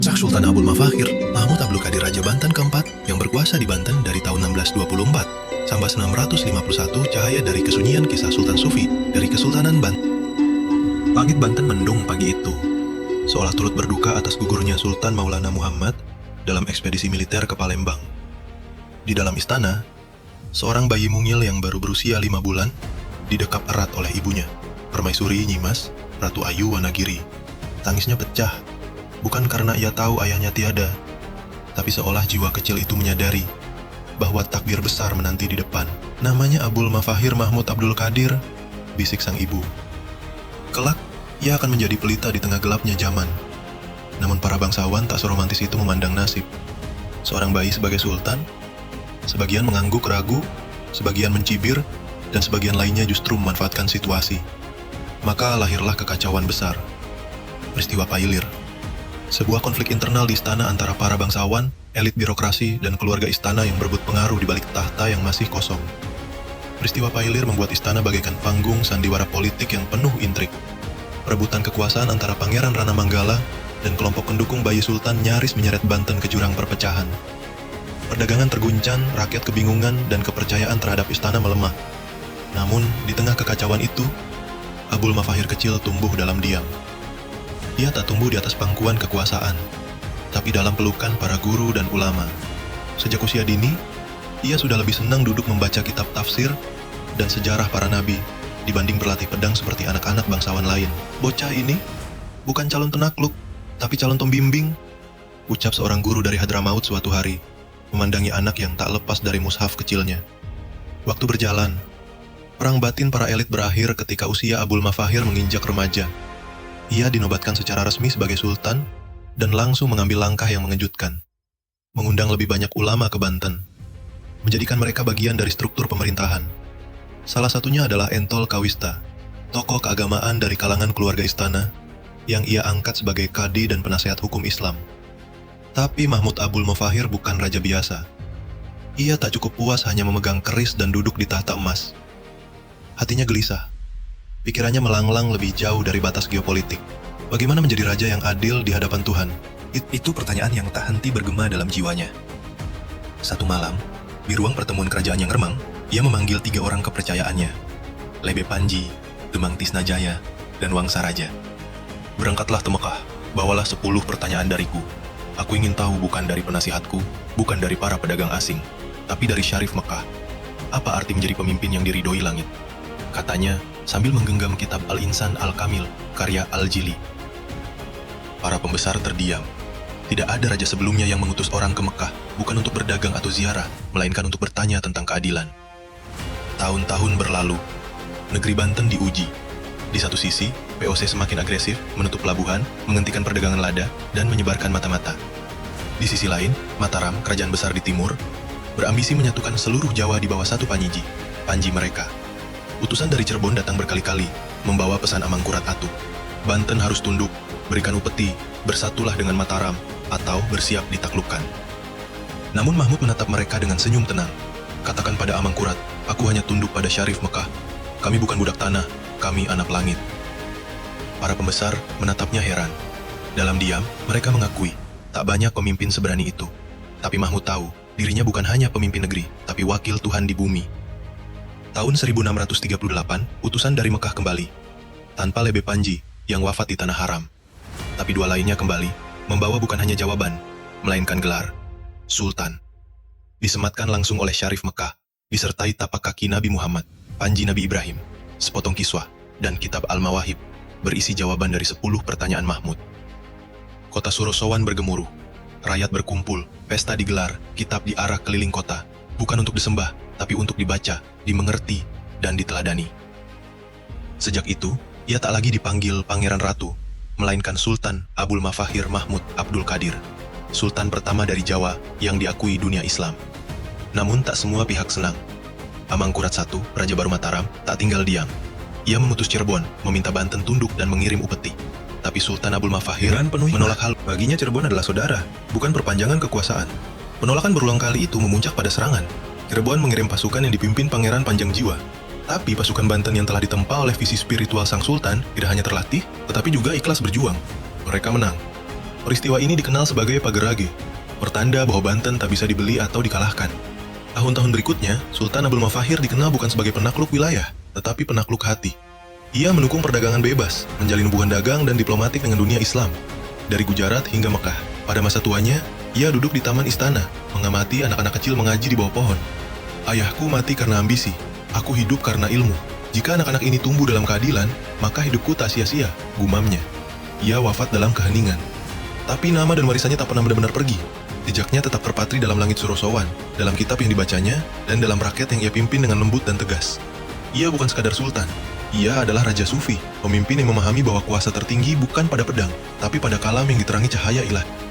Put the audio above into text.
Sultan Abul Mafahir, Mahmud Abdul Qadir Raja Banten keempat yang berkuasa di Banten dari tahun 1624 sampai 651 cahaya dari kesunyian kisah Sultan Sufi dari Kesultanan Banten. Langit Banten mendung pagi itu, seolah turut berduka atas gugurnya Sultan Maulana Muhammad dalam ekspedisi militer ke Palembang. Di dalam istana, seorang bayi mungil yang baru berusia 5 bulan didekap erat oleh ibunya, Permaisuri Nyimas, Ratu Ayu Wanagiri. Tangisnya pecah, bukan karena ia tahu ayahnya tiada, tapi seolah jiwa kecil itu menyadari bahwa takdir besar menanti di depan. Namanya Abul Mafahir Mahmud Abdul Qadir, bisik sang ibu. Kelak, ia akan menjadi pelita di tengah gelapnya zaman. Namun para bangsawan tak seromantis itu memandang nasib. Seorang bayi sebagai sultan, sebagian mengangguk ragu, sebagian mencibir, dan sebagian lainnya justru memanfaatkan situasi. Maka lahirlah kekacauan besar. Peristiwa Pailir. Sebuah konflik internal di istana antara para bangsawan, elit birokrasi, dan keluarga istana yang berebut pengaruh di balik tahta yang masih kosong. Peristiwa Pailir membuat istana bagaikan panggung sandiwara politik yang penuh intrik. Perebutan kekuasaan antara Pangeran Rana Manggala dan kelompok pendukung bayi sultan nyaris menyeret Banten ke jurang perpecahan. Perdagangan terguncang, rakyat kebingungan, dan kepercayaan terhadap istana melemah. Namun, di tengah kekacauan itu, Abul Mafahir kecil tumbuh dalam diam. Ia tak tumbuh di atas pangkuan kekuasaan, tapi dalam pelukan para guru dan ulama. Sejak usia dini, ia sudah lebih senang duduk membaca kitab tafsir dan sejarah para nabi dibanding berlatih pedang seperti anak-anak bangsawan lain. Bocah ini bukan calon penakluk, tapi calon pembimbing, ucap seorang guru dari Hadramaut suatu hari, memandangi anak yang tak lepas dari mushaf kecilnya. Waktu berjalan, perang batin para elit berakhir ketika usia Abul Mafahir menginjak remaja. Ia dinobatkan secara resmi sebagai sultan dan langsung mengambil langkah yang mengejutkan. Mengundang lebih banyak ulama ke Banten, menjadikan mereka bagian dari struktur pemerintahan. Salah satunya adalah Entol Kawista, tokoh keagamaan dari kalangan keluarga istana yang ia angkat sebagai kadi dan penasehat hukum Islam. Tapi Mahmud Abul Mafahir bukan raja biasa. Ia tak cukup puas hanya memegang keris dan duduk di tahta emas. Hatinya gelisah. Pikirannya melanglang lebih jauh dari batas geopolitik. Bagaimana menjadi raja yang adil di hadapan Tuhan? Itu pertanyaan yang tak henti bergema dalam jiwanya. Satu malam, di ruang pertemuan kerajaan yang remang, ia memanggil 3 orang kepercayaannya, Lebe Panji, Demang Tisnajaya, dan Wangsa Raja. Berangkatlah ke Mekah, bawalah 10 pertanyaan dariku. Aku ingin tahu bukan dari penasihatku, bukan dari para pedagang asing, tapi dari Syarif Mekah. Apa arti menjadi pemimpin yang diridhoi langit? Katanya, sambil menggenggam kitab Al-Insan Al-Kamil, karya Al-Jili. Para pembesar terdiam. Tidak ada raja sebelumnya yang mengutus orang ke Mekah, bukan untuk berdagang atau ziarah, melainkan untuk bertanya tentang keadilan. Tahun-tahun berlalu, negeri Banten diuji. Di satu sisi, POC semakin agresif, menutup pelabuhan, menghentikan perdagangan lada, dan menyebarkan mata-mata. Di sisi lain, Mataram, kerajaan besar di timur, berambisi menyatukan seluruh Jawa di bawah satu panji mereka. Utusan dari Cirebon datang berkali-kali, membawa pesan Amangkurat Atu. Banten harus tunduk, berikan upeti, bersatulah dengan Mataram, atau bersiap ditaklukkan. Namun Mahmud menatap mereka dengan senyum tenang. Katakan pada Amangkurat, aku hanya tunduk pada Syarif Mekah. Kami bukan budak tanah, kami anak langit. Para pembesar menatapnya heran. Dalam diam, mereka mengakui, tak banyak pemimpin seberani itu. Tapi Mahmud tahu, dirinya bukan hanya pemimpin negeri, tapi wakil Tuhan di bumi. Tahun 1638, utusan dari Mekah kembali, tanpa Lebe Panji yang wafat di Tanah Haram. Tapi 2 lainnya kembali, membawa bukan hanya jawaban, melainkan gelar, Sultan. Disematkan langsung oleh Syarif Mekah, disertai tapak kaki Nabi Muhammad, Panji Nabi Ibrahim, sepotong kiswah, dan kitab Al-Mawahib, berisi jawaban dari 10 pertanyaan Mahmud. Kota Surosowan bergemuruh, rakyat berkumpul, pesta digelar, kitab diarak keliling kota, bukan untuk disembah, tapi untuk dibaca, dimengerti, dan diteladani. Sejak itu, ia tak lagi dipanggil Pangeran Ratu, melainkan Sultan Abul Mafahir Mahmud Abdul Qadir, Sultan pertama dari Jawa yang diakui dunia Islam. Namun tak semua pihak senang. Amangkurat I, Raja Baru Mataram, tak tinggal diam. Ia memutus Cirebon, meminta Banten tunduk dan mengirim upeti. Tapi Sultan Abul Mafahir menolak hal. Baginya Cirebon adalah saudara, bukan perpanjangan kekuasaan. Penolakan berulang kali itu memuncak pada serangan. Cirebon mengirim pasukan yang dipimpin Pangeran Panjang Jiwa. Tapi pasukan Banten yang telah ditempa oleh visi spiritual sang sultan tidak hanya terlatih, tetapi juga ikhlas berjuang. Mereka menang. Peristiwa ini dikenal sebagai Pagerage, pertanda bahwa Banten tak bisa dibeli atau dikalahkan. Tahun-tahun berikutnya, Sultan Abdul Mafahir dikenal bukan sebagai penakluk wilayah, tetapi penakluk hati. Ia mendukung perdagangan bebas, menjalin hubungan dagang dan diplomatik dengan dunia Islam, dari Gujarat hingga Mekah. Pada masa tuanya, ia duduk di taman istana, mengamati anak-anak kecil mengaji di bawah pohon. Ayahku mati karena ambisi, aku hidup karena ilmu. Jika anak-anak ini tumbuh dalam keadilan, maka hidupku tak sia-sia, gumamnya. Ia wafat dalam keheningan. Tapi nama dan warisannya tak pernah benar-benar pergi. Jejaknya tetap terpatri dalam langit Surosowan, dalam kitab yang dibacanya, dan dalam rakyat yang ia pimpin dengan lembut dan tegas. Ia bukan sekadar sultan. Ia adalah Raja Sufi, pemimpin yang memahami bahwa kuasa tertinggi bukan pada pedang, tapi pada kalam yang diterangi cahaya ilahi.